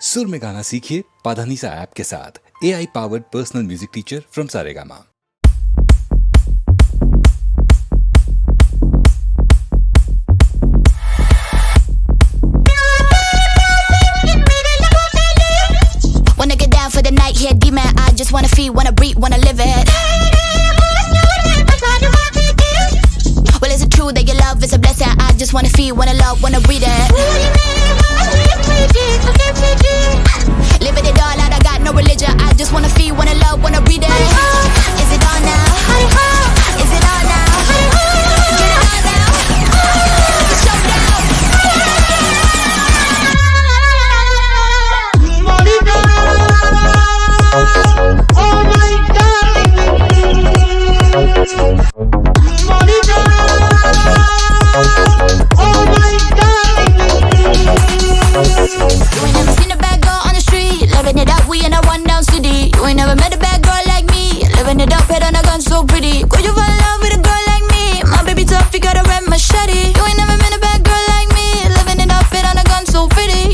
सुर में गाना सीखिए पाधानीसा ऐप के साथ। AI powered personal music teacher from Saregama. Wanna get down for the night, here demon. I just wanna feel, wanna breathe, wanna live it. Well, is it true that your love is a blessing? I just wanna feel, wanna love, wanna breathe it. Living it all out, I got no religion. I just wanna feel, wanna love, wanna breathe it. Is it on now? Is it on now? Get it on now. It's a showdown. Oh my You ain't never seen a bad girl on the street, living it up, we in a rundown city. You ain't never met a bad girl like me, living it up, head on a gun so pretty. Could you fall in love with a girl like me? My baby tough, you got a red machete. You ain't never met a bad girl like me, living it up, head on a gun so pretty.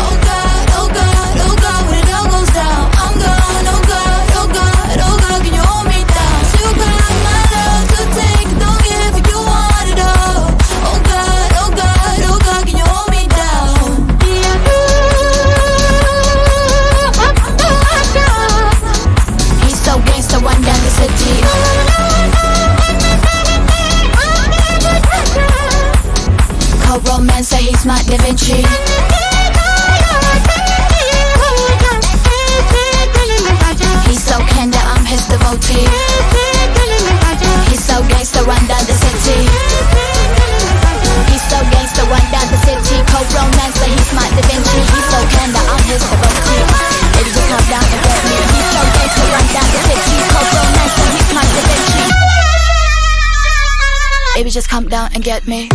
Oh God, oh God, oh God, when it all goes down, I'm gone. Oh God, oh God, oh God, can you hold me down? So you got my love to take, don't give if you want it all. Oh God, oh God, oh God, can you hold me down? He's so gangsta, one down the city. Cold romance, so he's smart Da Vinci. He's so candid, I'm his devotee. He's so gangsta, run down the city. He's so gangsta, run down the city. Cold romance, so he's smart Da Vinci. He's so candid, I'm his devotee. Baby, just come down and get me. He's so gangsta, run down the city. Cold romance, so he's smart Da Vinci. Baby, just come down and get me.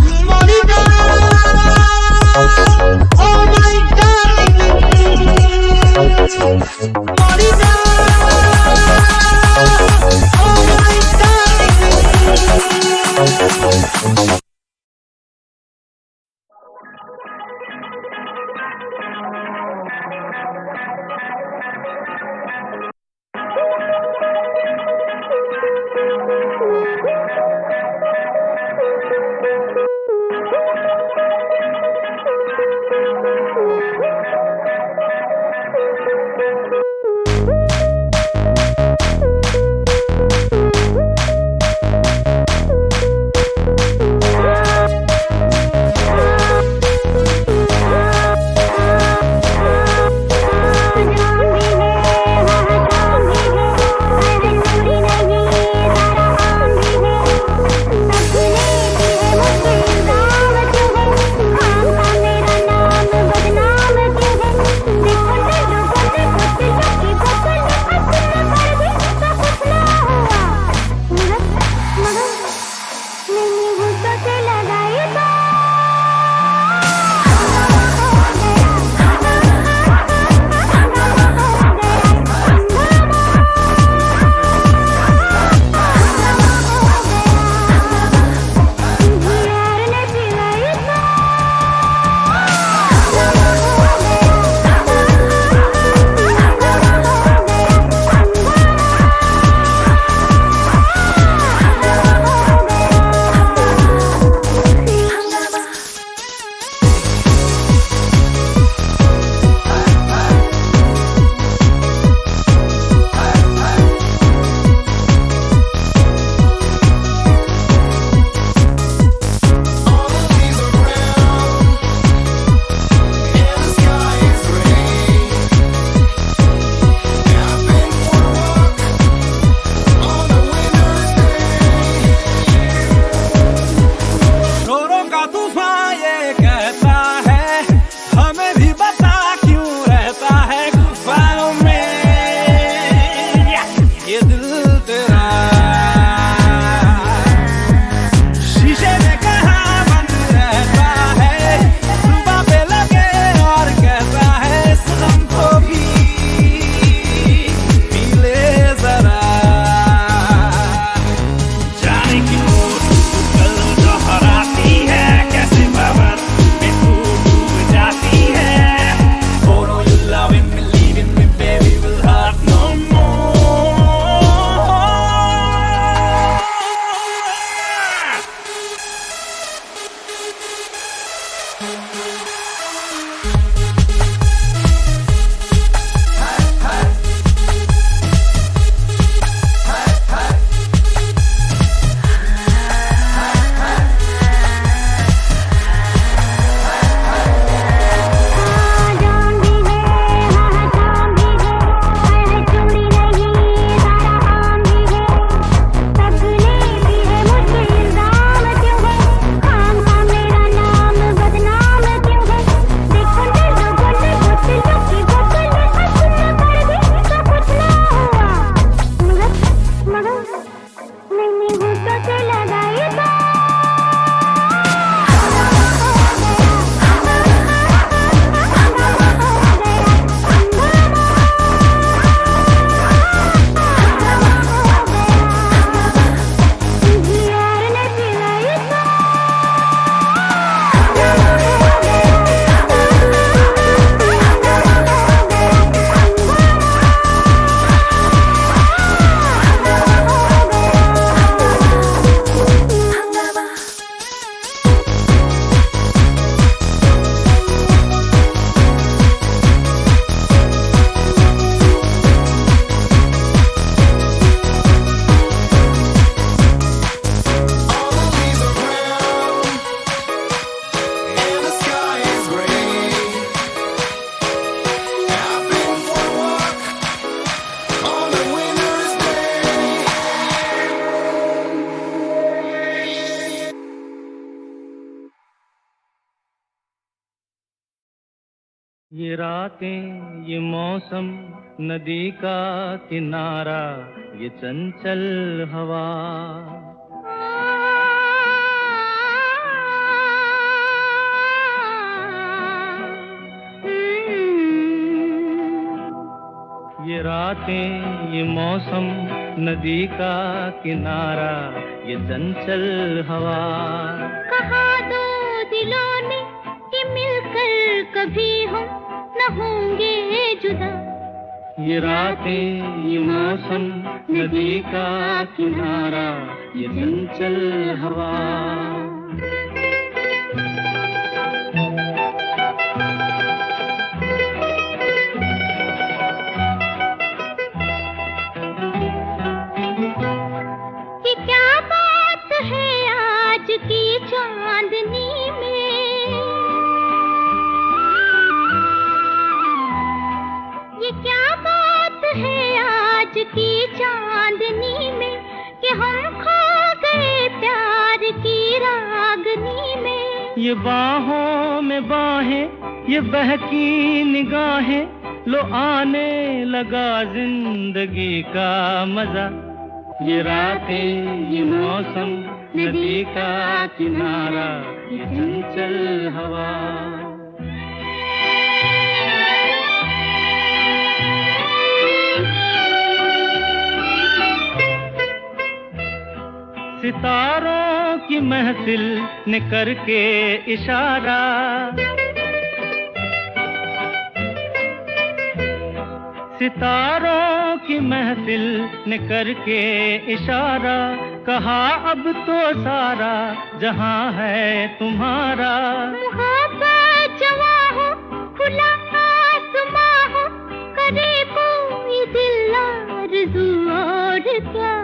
ये रातें ये मौसम नदी का किनारा ये चंचल हवा ये रातें ये मौसम नदी का किनारा ये चंचल हवा कहा दो दिलों ने कि मिलकर कभी हम न होंगे जुदा ये रातें ये मौसम नदी का किनारा ये चंचल हवा कि क्या बात है आज की चांदनी में ये क्या बात है आज की चांदनी में कि हम खो गए प्यार की रागनी में ये बाहों में बाहें ये बहकी निगाहें लो आने लगा जिंदगी का मजा ये रातें ये मौसम नदी का किनारा ये चंचल हवा सितारों की महफिल ने करके इशारा सितारों की महफिल ने करके इशारा कहा अब तो सारा जहां है तुम्हारा मोहब्बत जवा हो खुला आसमां हो करे कोई दिल आरज़ू और क्या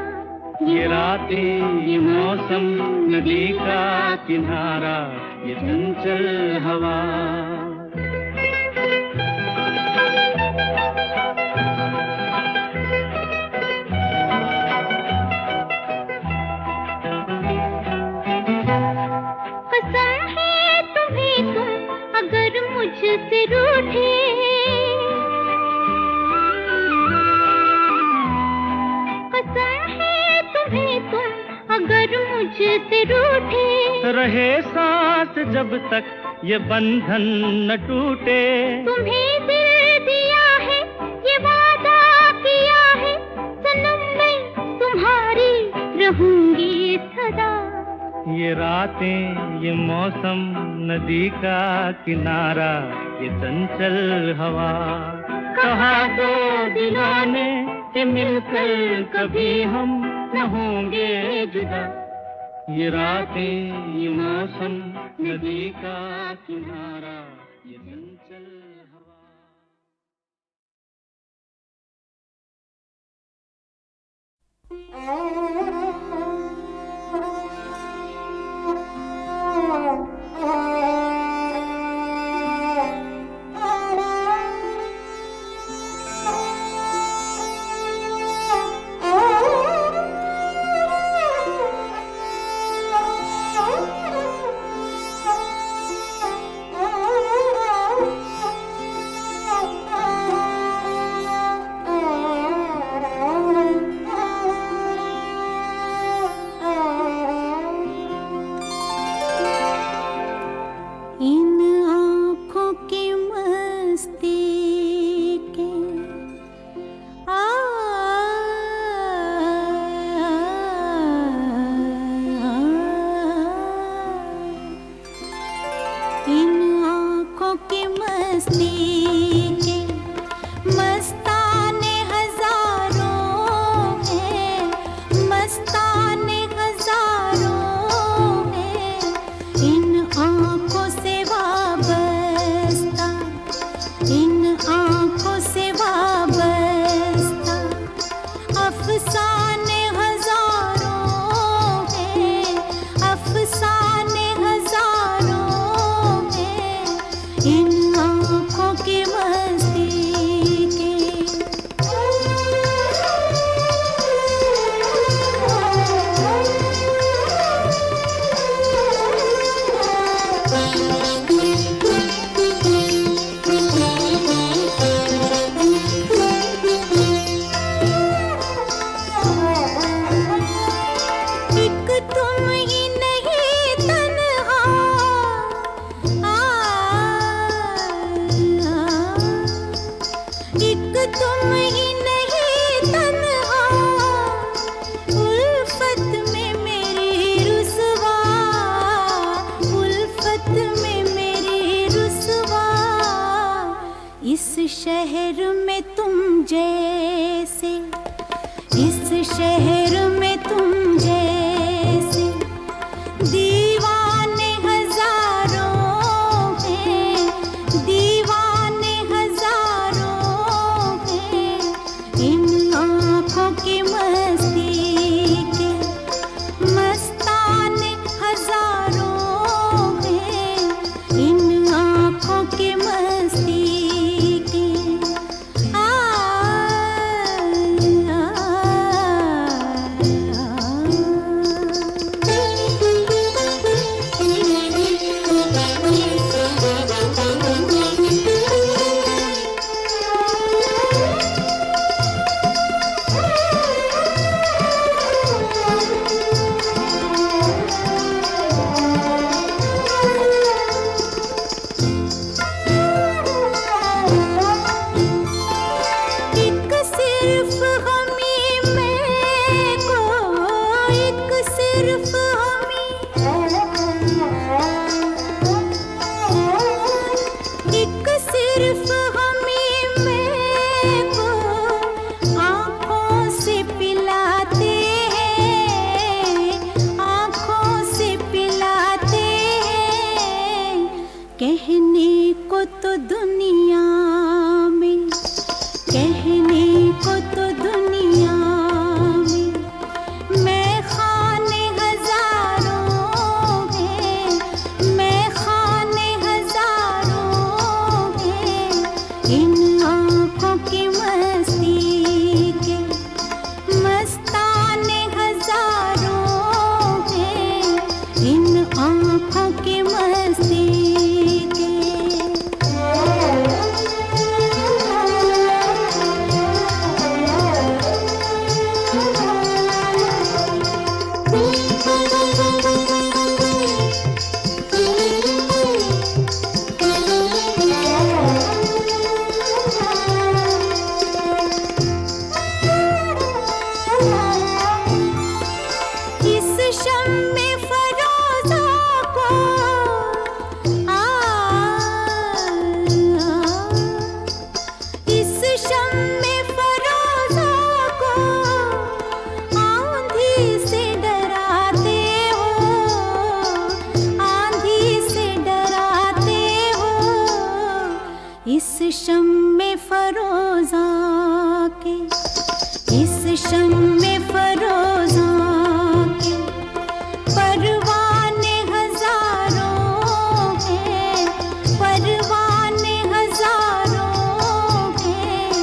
ये रातें ये मौसम नदी का किनारा ये चंचल हवा कसम है तुम्हें तुम अगर मुझसे रूठे कसम है तुम्हें तुम अगर मुझसे रूठे रहे सांस जब तक ये बंधन न टूटे तुम्हें दिल दिया है ये वादा किया है सनम मैं तुम्हारी रहूंगी सदा ये रातें ये मौसम नदी का किनारा ये चंचल हवा कहा दो दिलों ने कि मिलकर कभी हम न होंगे जुदा ये रातें ये मौसम नदी का किनारा ये चंचल हवा इस शहर में तुम जैसे, इस शहर में तुम जैसे दीवाने हजारों हैं, दीवाने हजारों हैं। इन आँखों की मस्ती के मस्ताने हजारों हैं, इन आँखों की मस्ती के। आ, आ, एक सिर्फ हमी मैं को, एक सिर्फ हमी, एक सिर्फ हमी मैं को आँखों से पिलाते हैं, आँखों से पिलाते हैं। कहने को तो दुनिया में, कहने को तो दुनिया में मैं खाने हजारों हैं, मैं खाने हजारों हैं। इन आँखों की मस्ती के मस्ताने हजारों हैं, इन आँखों की मस्ती के। इस शम्मे फरोज़ा को इस शम्मे फरोज़ा को आंधी से डराते हो, आंधी से डराते हो। इस शम्मे फरोज़ा के, इस शम्मे फरोज़ा के परवाने हजारों हैं, परवाने हजारों हैं।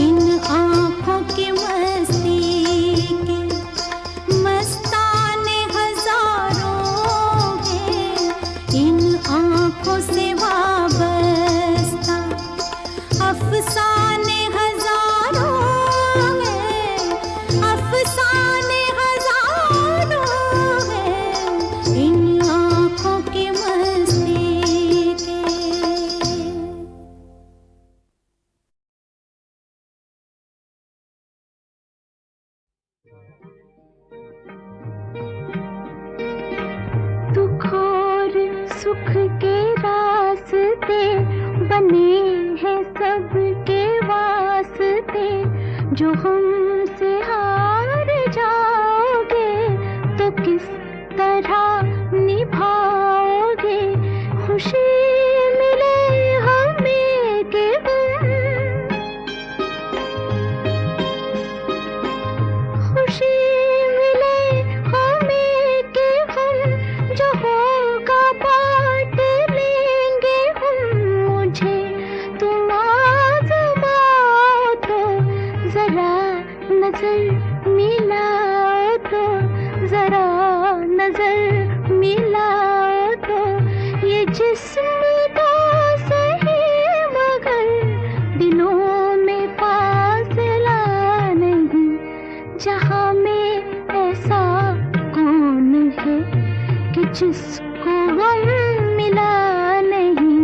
इन आँखों की मस्ती के मस्ताने हजारों हैं, इन आँखों से वाबस्ता अफसाने हजारों हैं, अफसाने हजारों हैं। इन आँखों की मस्ती के। दुख और सुख के रास्ते बने हैं सबके वास्ते। जो हमसे हार जाओगे तो किस तरह निभाओगे। खुशी मिले हमें के खुशी मिले हमें के हम, जो होगा बांट लेंगे हम। मुझे तुम आज़माओ तो जरा नजर मिलाओ तो, जरा नजर मिलाओ तो। ये जिस्म तो सही मगर दिलों में फासला नहीं। जहाँ में ऐसा कौन है कि जिसको गम मिला नहीं।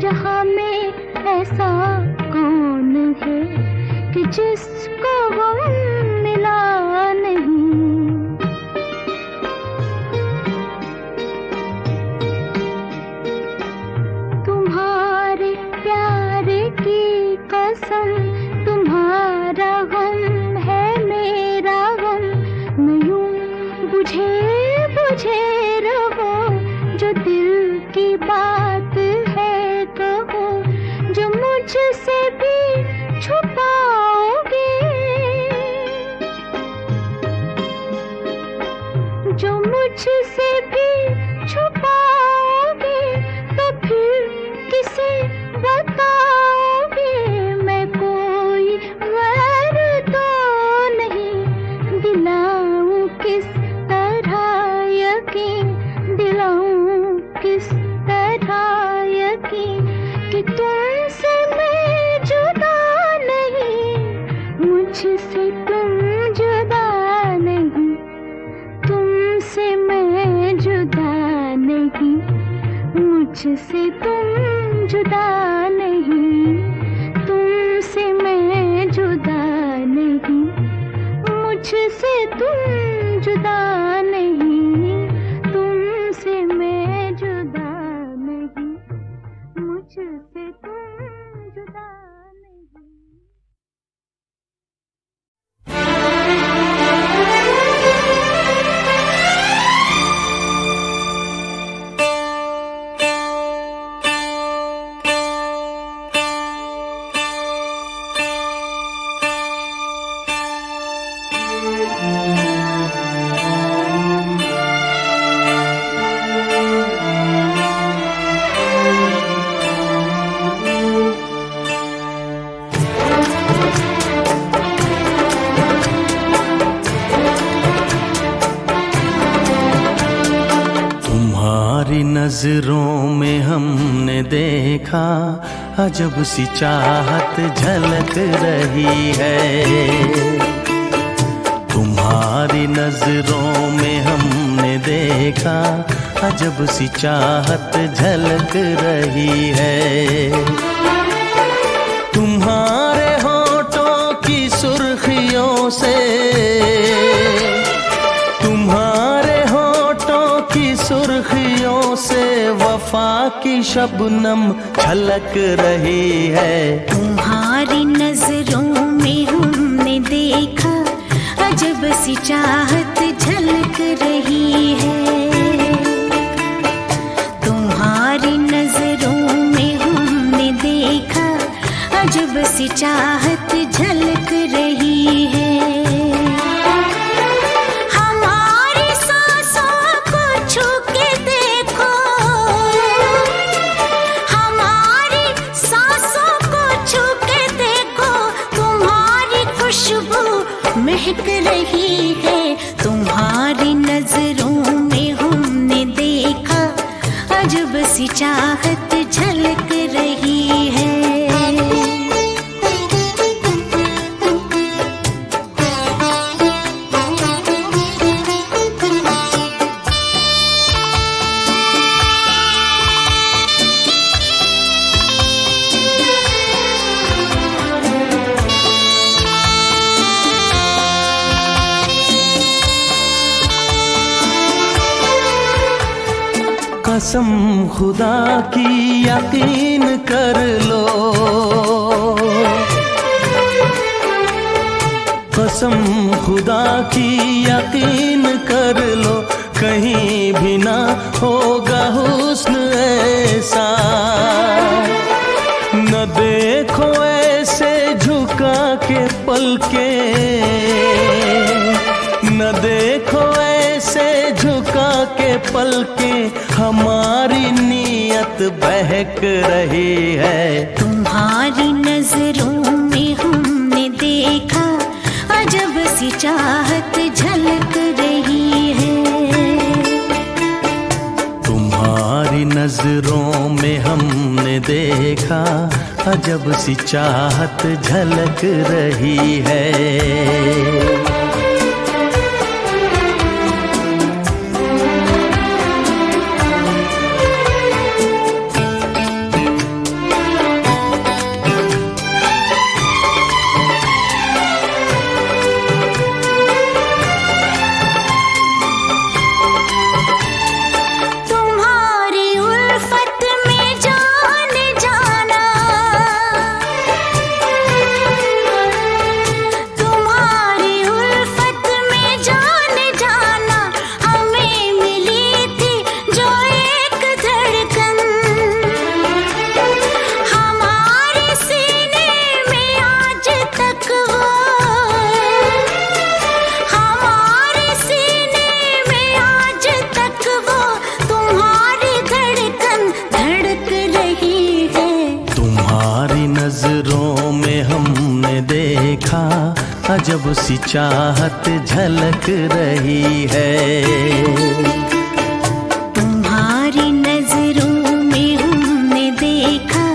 जहाँ में ऐसा कौन है कि जिसको गम मिला नहीं। तुम्हारे प्यार की नजरों में हमने देखा अजब सी चाहत झलक रही है। तुम्हारी नजरों में हमने देखा अजब सी चाहत झलक रही है। तुम्हारे होठों की सुर्खियों से, तुम्हारे होठों की सुर्खियों से वफा की शबनम छलक रही है। तुम्हारी नजरों में हमने देखा अजब सी चाहत झलक रही है। तुम्हारी नजरों में हमने देखा अजब सी चाहत झलक रही है। हमारी सांसों को छू के देखो, हमारी सांसों को छू के देखो, तुम्हारी खुशबू महक रही है। तुम्हारी नजरों में हमने देखा अजब सी चाहत झलक रही है। कसम खुदा की यकीन कर लो, कसम खुदा की यकीन कर लो, कहीं भी ना होगा हुस्न ऐसा। न देखो ऐसे झुका के पलके, न देखो ऐसे झुका के पलके, हमारी नीयत बहक रही है। तुम्हारी नजरों में हमने देखा अजब सी चाहत झलक रही है। तुम्हारी नजरों में हमने देखा अजब सी चाहत झलक रही है। अजब सी चाहत झलक रही है। तुम्हारी नजरों में हमने देखा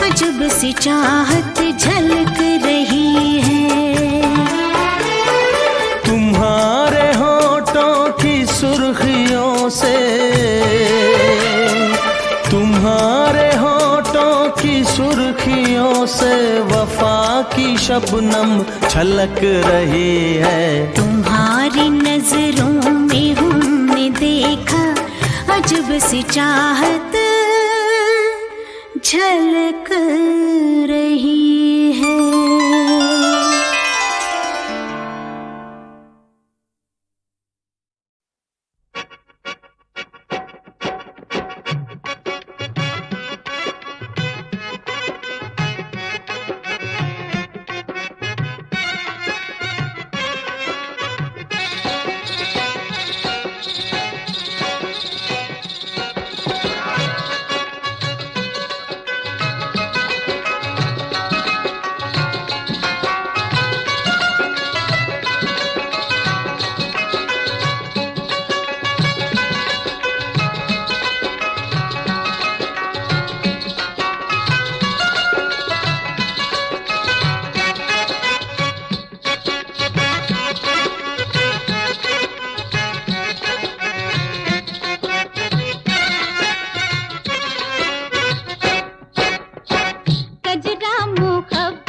अजब सी चाहत झलक रही है। तुम्हारे होठों की सुर्खियों से, तुम्हारे होठों की सुर्खियों से वफा की शबनम छलक रही है। तुम्हारी नजरों में हमने देखा अजब सी चाहत झलक रही है।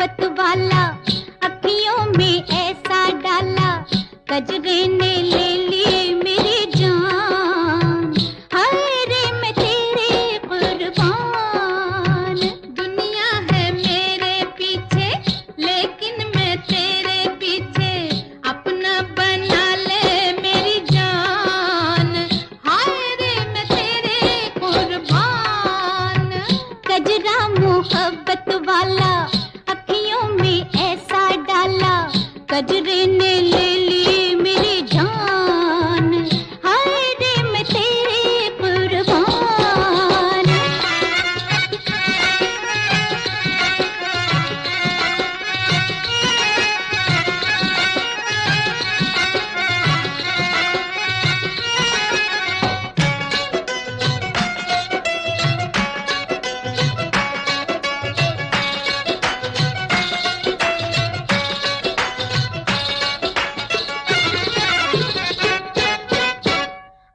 मोहब्बत वाला अखियों में ऐसा डाला कजरे ने ले ली मेरी जान। हाय रे मैं तेरे कुर्बान। दुनिया है मेरे पीछे लेकिन मैं तेरे पीछे अपना बना ले मेरी जान। हाय रे मैं तेरे कुर्बान। कजरा मोहब्बत वाला अखियों में ऐसा डाला कजरे ने ले ली मेरी जान। हाय रे मैं तेरे कुर्बान।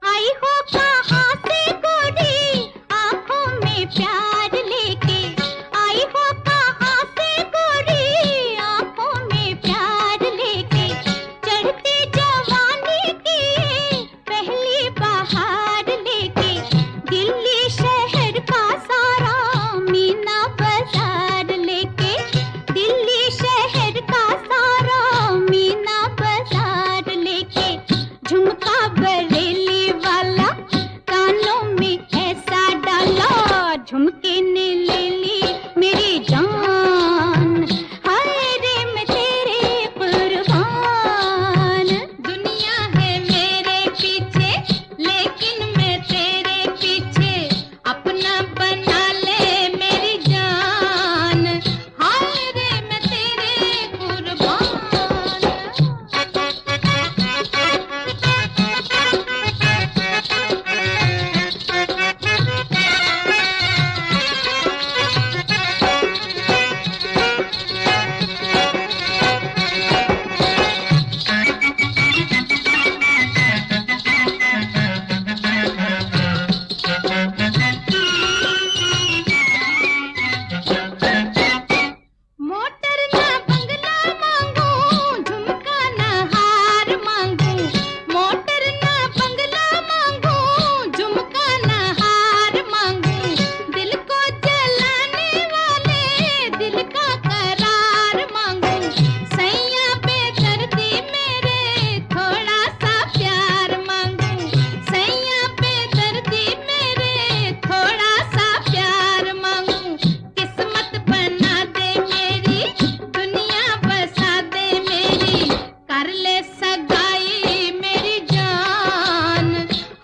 आई हो कहाँ से गोरी आँखों में प्यार लेके। आई हो कहाँ से गोरी आँखों में प्यार लेके। चढ़ती जवानी की पहली बहार लेके। दिल्ली शहर का सारा मीना बाजार लेके। दिल्ली शहर का सारा मीना बाजार लेके। झुमका बरेली वाला कानों में ऐसा डाला झुमके ने ले ली मेरी जान। हाय रे मैं तेरे कुर्बान। दुनिया है मेरे पीछे लेकिन मैं तेरे पीछे अपना बना ले मेरी जान। हाय रे मैं तेरे कुर्बान। मोटर ना बंगला मांगू झुमका ना हार मांगू। मोटर ना बंगला मांगू झुमका ना हार मांगू। दिल को जलाने वाले दिल का करार मांगू। सैया बेदर्दी मेरे थोड़ा सा प्यार मांगू। सैया बेदर्दी मेरे थोड़ा सा प्यार मांगू। किस्मत बना दे मेरी दुनिया बसा दे मेरी। कर ले सगाई मेरी जान।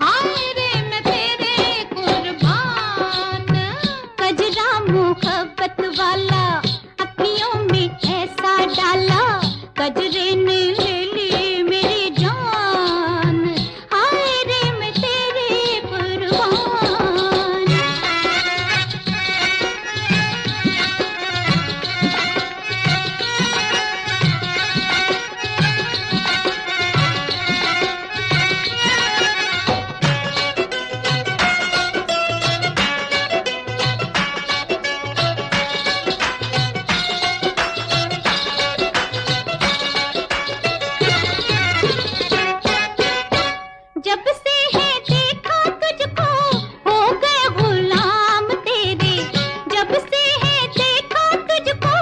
हाय रे मैं तेरे कुर्बान। कजरा मोहब्बत वाला अखियों में ऐसा डाला कजरे ने ले ली मेरी जान। हाय रे मैं तेरे कुर्बान। जब से है देखा तुझको हो गए गुलाम तेरे। जब से है देखा तुझको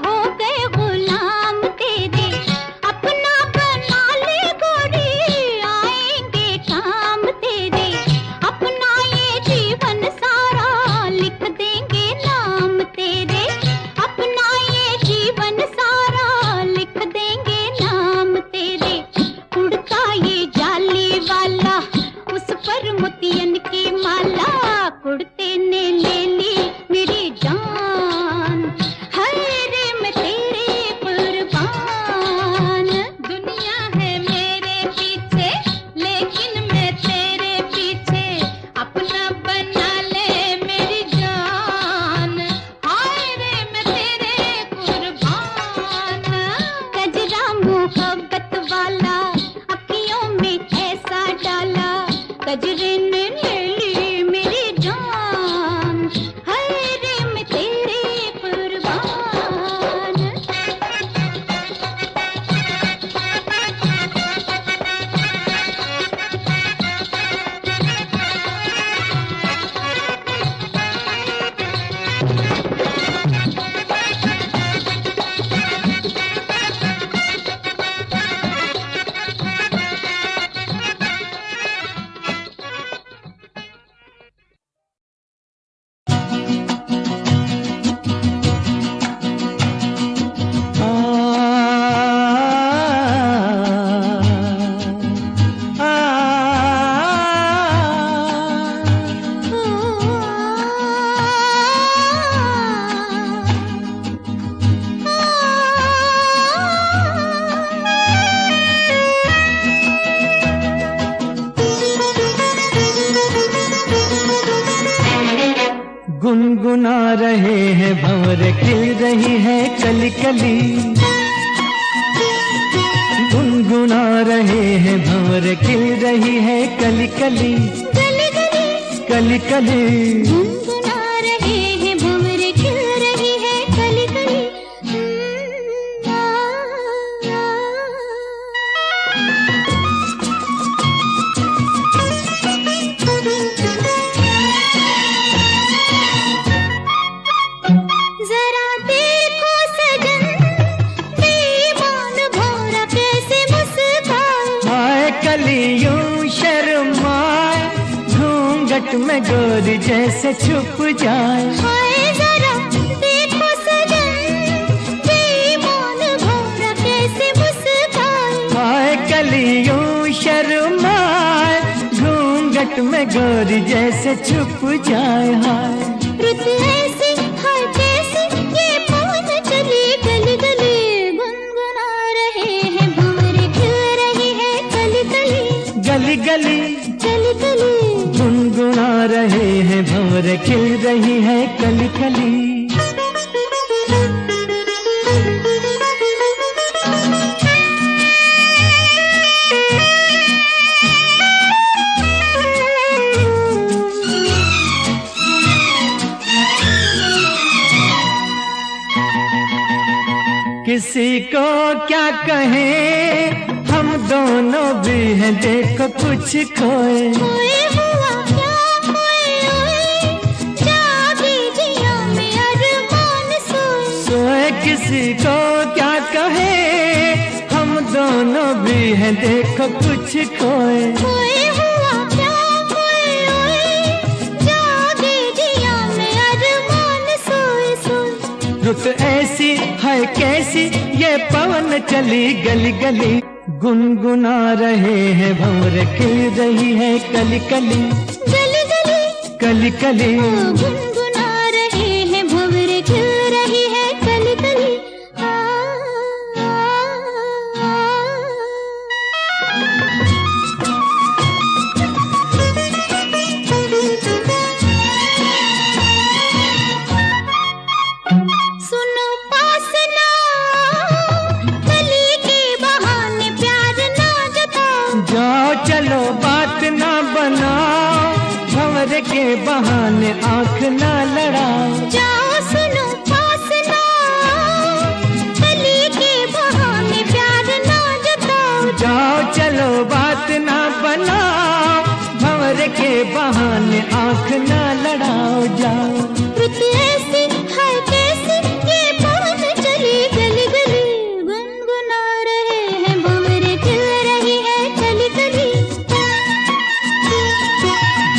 हो गए गुलाम तेरे। अपना बना ले गोरी आएंगे काम तेरे। अपना ये जीवन सारा लिख देंगे नाम तेरे। अपना ये जीवन सारा लिख देंगे नाम तेरे। उड़ता ये जाली वाला उस पर मोतियन की माला कुड़ते ने ले ली मेरी जान। हाय रे मैं तेरे कुर्बान। दुनिया है मेरे पीछे लेकिन मैं तेरे पीछे अपना बना ले मेरी जान। हाय रे मैं तेरे कुर्बान। कजरा मोहब्बत वाला अखियों में ऐसा डाला कजरे ने ले ली मेरी जान। हाय रे मैं तेरे कुर्बान। भंवर खिल रही है कली कली, गुनगुना रहे हैं भंवर खिल रही है कली कली, गली गली कली कली। गुनगुना रहे हैं भंवर खिल रही है कली कली। जरा देखो सजन, बेईमान भौरा कैसे मुस्काए। हाय कलियों शर्माए, घूंघट में गोरी जैसे छुप जाए। हाय जरा देखो सजन, बेईमान भौरा कैसे मुस्काए। हाय कलियों शर्माए, घूंघट में गोरी जैसे छुप जाए। हाय रुत ऐसी हाय कैसी, ये पवन चली गली गली। गुनगुना रहे हैं भंवर खिल रही है कली कली, गली गली कली कली। गुनगुना रहे हैं भंवर खिल रही है कली कली। किसी को क्या कहें, हम दोनों भी हैं देखो कुछ खोए। खोए हुआ क्या खोए ओए, जागी जिया में अरमान सोए। सोए किसी को क्या कहें, हम दोनों भी हैं देखो कुछ खोए। खोए हुआ क्या खोए ओए, जागी जिया में अरमान सोए सोए। रुत ऐसी है कैसी, ये पवन चली गली गली। गुनगुना रहे हैं भंवर खिल रही है कली कली, गली गली कली कली। गुनगुना रहे हैं भंवर खिल रही है कली कली। सुनो पास ना, कली के बहाने प्यार ना जताओ। जाओ चलो बात ना बनाओ, भंवर के बहाने आंख ना लड़ाओ। जाओ सुनो पास ना, कली के बहाने प्यार ना जताओ। जाओ चलो बात ना बनाओ, भंवर के बहाने आंख ना लड़ाओ। जाओ रुत ऐसी हाय कैसी, ये पवन चली गली गली। गुनगुना रहे हैं भंवर खिल रही है कली कली,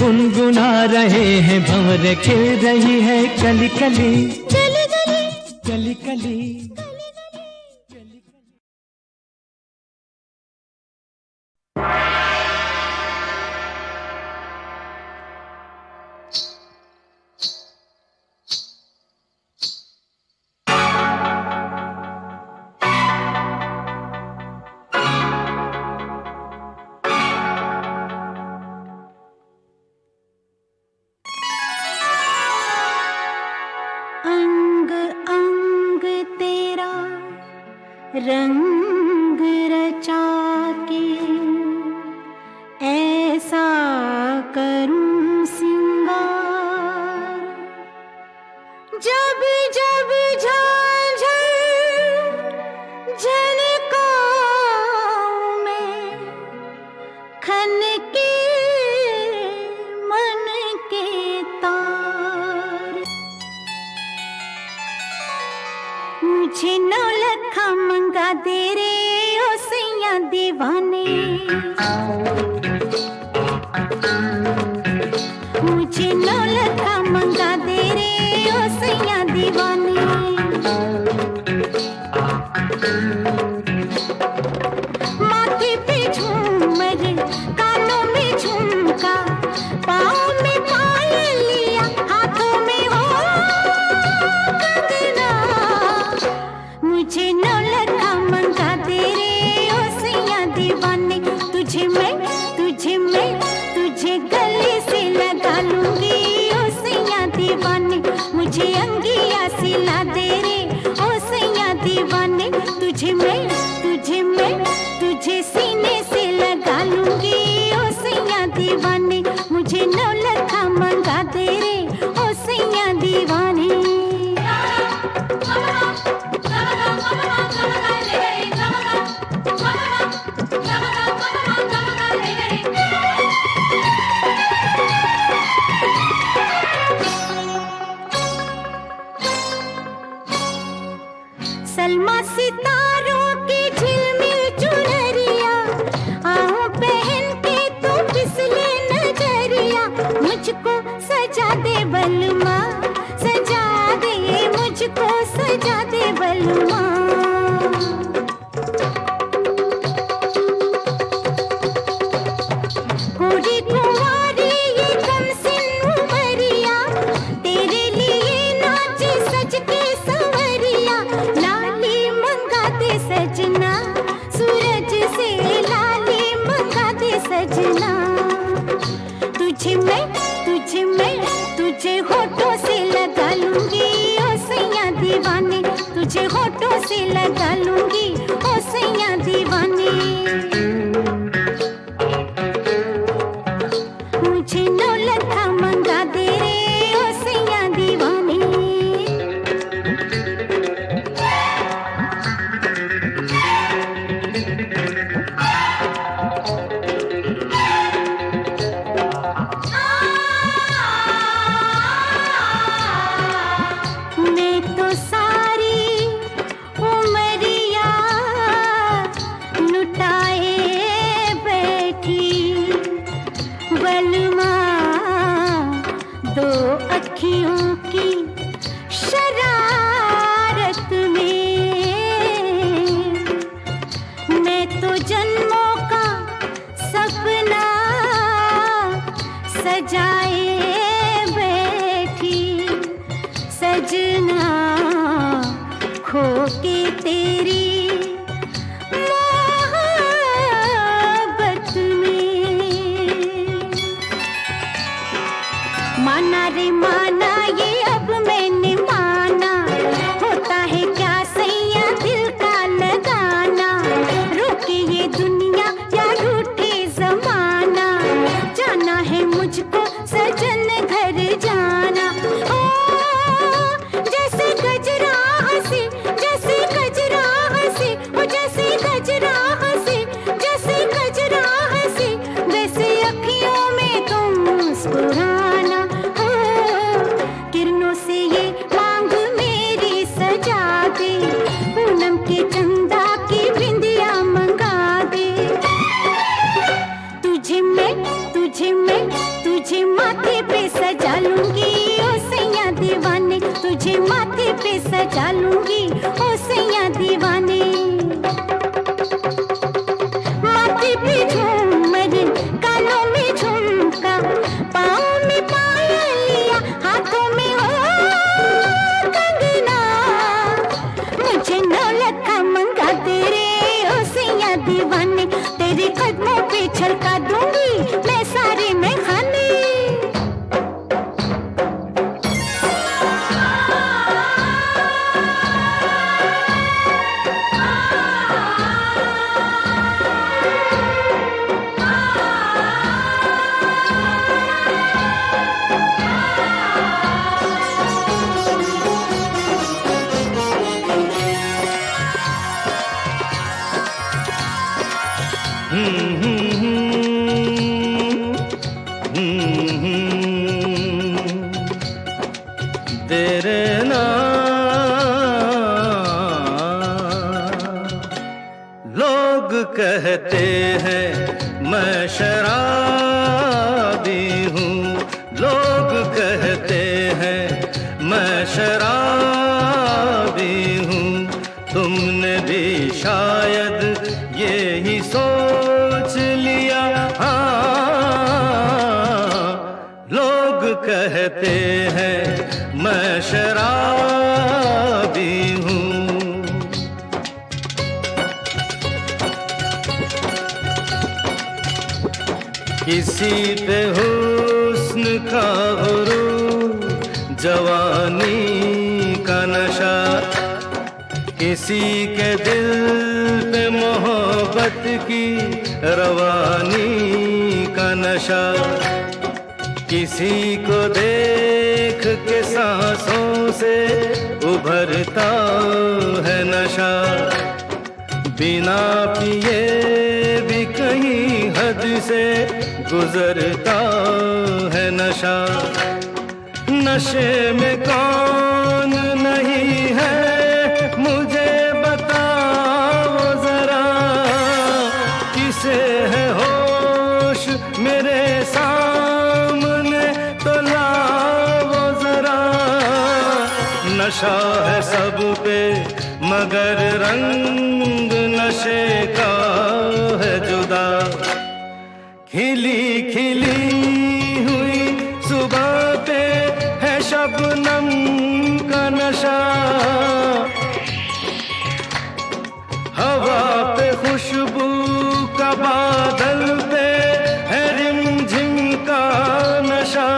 गुनगुना रहे हैं भंवर खिल रही है कली कली, गली गली कली कली। अंग अंग तेरा रंग रचा के, ऐसा करूं सिंगार। जब जब झांझर झलकाऊं मैं, खन के मन के तार। मुझे नौलखा मंगा दे रे ओ सैया दे दीवाने, तुझे मैं तुझे सीने से लगा लूंगी ओ सैया दीवाने, मुझे 9 लखा मंगा दे रे ओ सैया दीवाने। सलमा सितारों की झिलमिल चुनरिया, आओ पहन के तू फिसले नजरिया, मुझको सजा दे बलमा, सजा दे मुझको सजा दे बलमा। गोरी कुंवारी ये कमसिन उमरिया, तेरे लिए नाचे सज के संवरिया, लाली मंगा दे सजना, सूरज से लाली मंगा दे सजना। तुझे होठों से लगा लूंगी ओ सैया दीवाने, तुझे होठों से लगा लूंगी ओ सैया दीवाने। मुझे 9 लखा मंगा दे रे ओ सैया दीवाने। मैं तो सारी उमरिया लुटाए बैठी, बलमा 2 अखियों की शरारत में, मैं तो जन्मों का सपना सजाए बैठी, सजना खो के तेरी मोहब्बत में। माना रे माना ये अब मैंने माना, होता है क्या सैया दिल का लगाना, रोके ये दुनिया या रूठे जमाना, जाना है मुझको सजन घर जाना। ओ जैसे गजरा हंसी, जैसे गजरा हंसी, ओ जैसे गजरा हंसी, जैसे गजरा हंसी, वैसे अखियों में तुम मुस्कुराना। ओ किरणों से ये मांग मेरी सजा दे, पूनम के चंदा की बिंदिया मंगा दे। तुझे माथे पे सजा लूंगी ओ सैया दीवाने, तुझे माथे पे सजा लूंगी ओ सैया दीवाने। माथे पे झूमर, कानों में झुमका, पाँव में पायलिया, हाथों में हो कंगना, मुझे 9 लखा मंगा दे रे ओ सैया दीवाने, तेरे कदमों पे छलका दूंगी मैं सारे में खाने। तेरे लोग कहते हैं मैं शराबी हूँ, लोग कहते हैं मैं शराबी हूँ, तुमने भी शायद यही सोच लिया। हाँ, लोग कहते हैं मैं शराबी हूँ। किसी पे हुस्न का गुरूर, जवानी का नशा, किसी के दिल पे मोहब्बत की रवानी का नशा, किसी को देख के सांसों से उभरता है नशा, बिना पिए भी कहीं हद से गुजरता है नशा। नशे में कौन नहीं है मुझे बताओ जरा, किसे है होश मेरे सामने तो लाओ जरा। नशा है सब पे मगर रंग नशे का है जुदा, खिली खिली हुई सुबह पे है शबनम का नशा, हवा पे खुशबू का बादल पे है रिमझिम का नशा,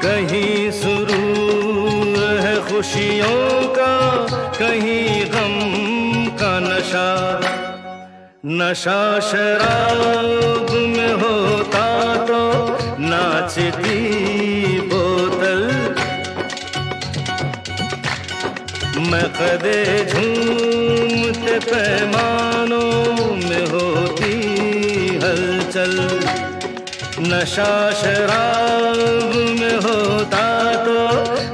कहीं सुरूर है खुशियों का कहीं गम का नशा। नशा शराब में होता तो नाचती बोतल, मकदे झूमते पैमानों में होती हलचल। नशा शराब में होता तो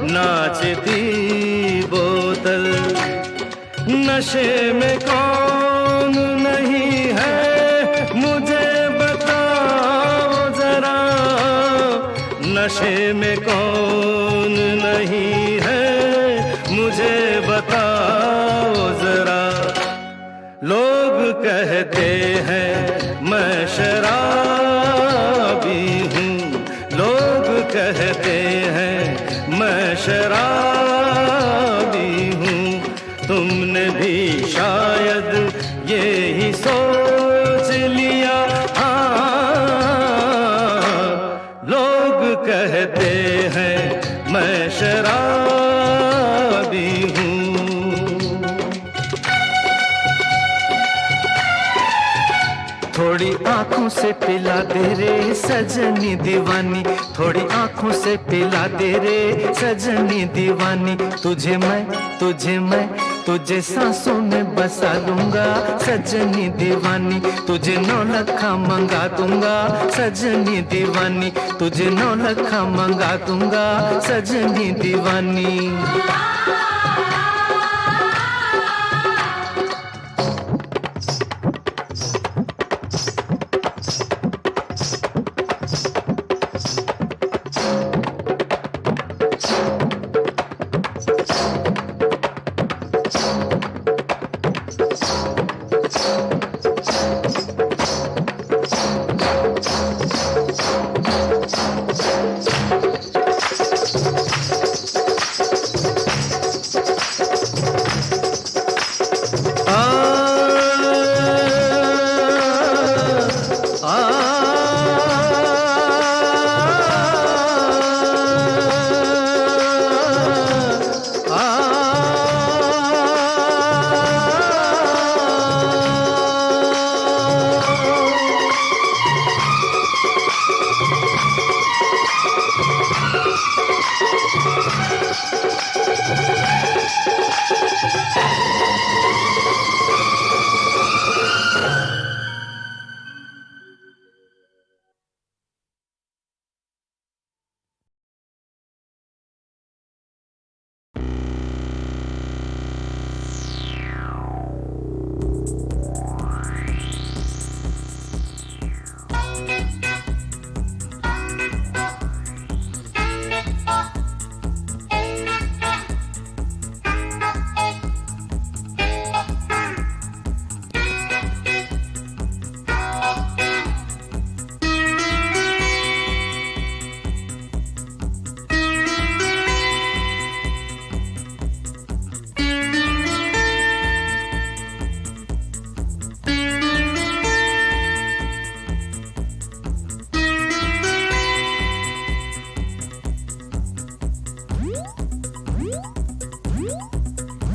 नाचती बोतल, नशे में कौन नहीं है मुझे बताओ जरा, नशे में कौन नहीं है मुझे बताओ जरा। लोग कहते हैं मैं शराबी हूँ, लोग कहते हैं मैं शराबी हूँ, तुमने भी शायद ये ही सोच लिया। हाँ, लोग कहते हैं मैं शराबी हूँ। थोड़ी आंखों से पिला दे रे सजनी दीवानी, थोड़ी आंखों से पिला दे रे सजनी दीवानी। तुझे मैं तुझे सांसों में बसा लूंगा सजनी दीवानी, तुझे 9 लखा मंगा दूंगा सजनी दीवानी, तुझे 9 लखा मंगा दूंगा सजनी दीवानी।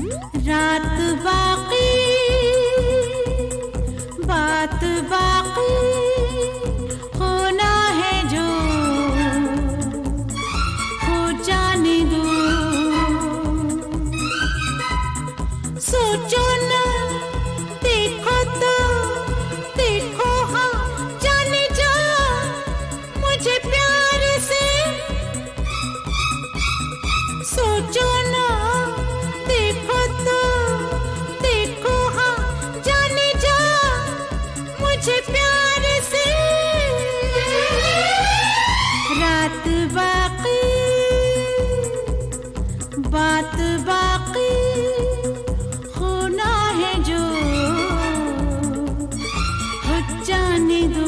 रात बाकी बात बाकी होना है जो हो जाने दो। सोचो ना देखो तो देखो हाँ जाने जा मुझे प्यार से। सोचो ना देखो तो देखो हाँ जाने जा मुझे प्यार से। रात बाकी बात बाकी होना है जो हो जाने दो।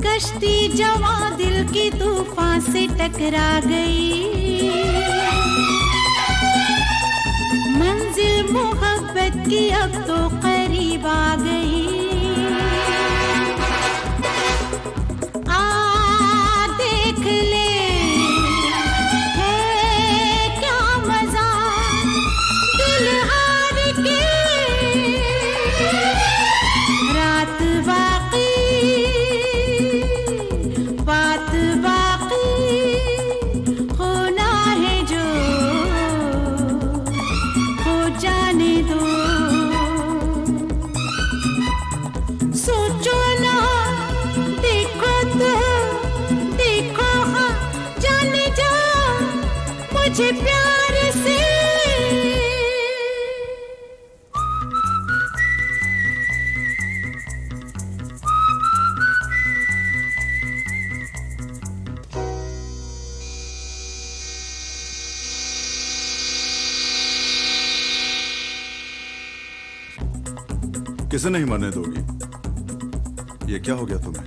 कश्ती जवां दिल की तूफान से टकरा गई। मंजिल मोहब्बत की अब तो करीब आ गई। आ देख ले है क्या मजा दिल हार के। रात बाकी बात बाकी होना है जो हो जाने दो। सोचो ना देखो तो देखो हाँ जाने जा मुझे प्यार से। किसे नहीं मरने दोगी? ये क्या हो गया तुम्हें?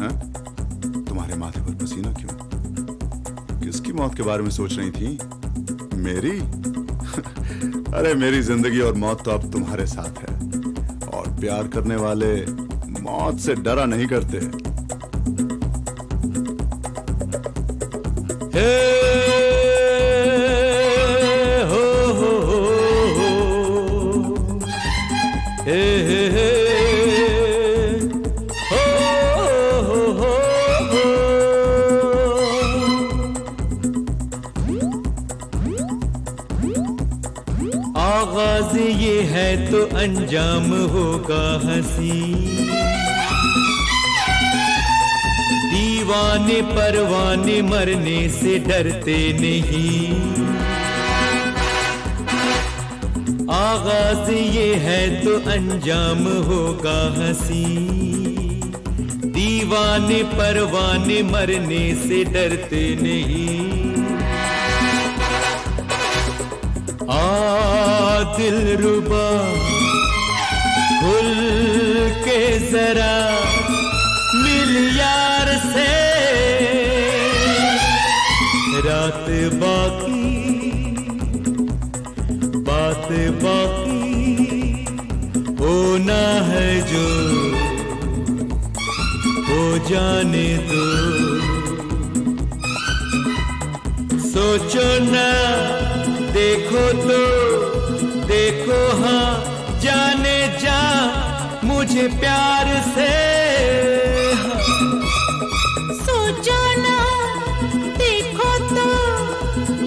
हैं? तुम्हारे माथे पर पसीना क्यों? किसकी मौत के बारे में सोच रही थी? मेरी? अरे मेरी जिंदगी और मौत तो अब तुम्हारे साथ है। और प्यार करने वाले मौत से डरा नहीं करते। आगाज ये है तो अंजाम होगा हंसी। दीवाने परवाने मरने से डरते नहीं। आगाज ये है तो अंजाम होगा हंसी। दीवाने परवाने मरने से डरते नहीं। दिलरुबा खुल के जरा मिल यार से। रात बाकी बात बाकी होना है जो हो जाने दो। सोचो ना देखो तो देखो हाँ जाने जा मुझे प्यार से। सोचो ना देखो तो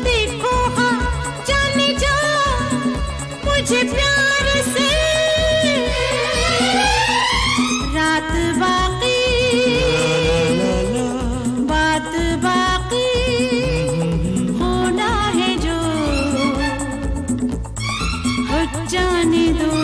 देखो जाने दो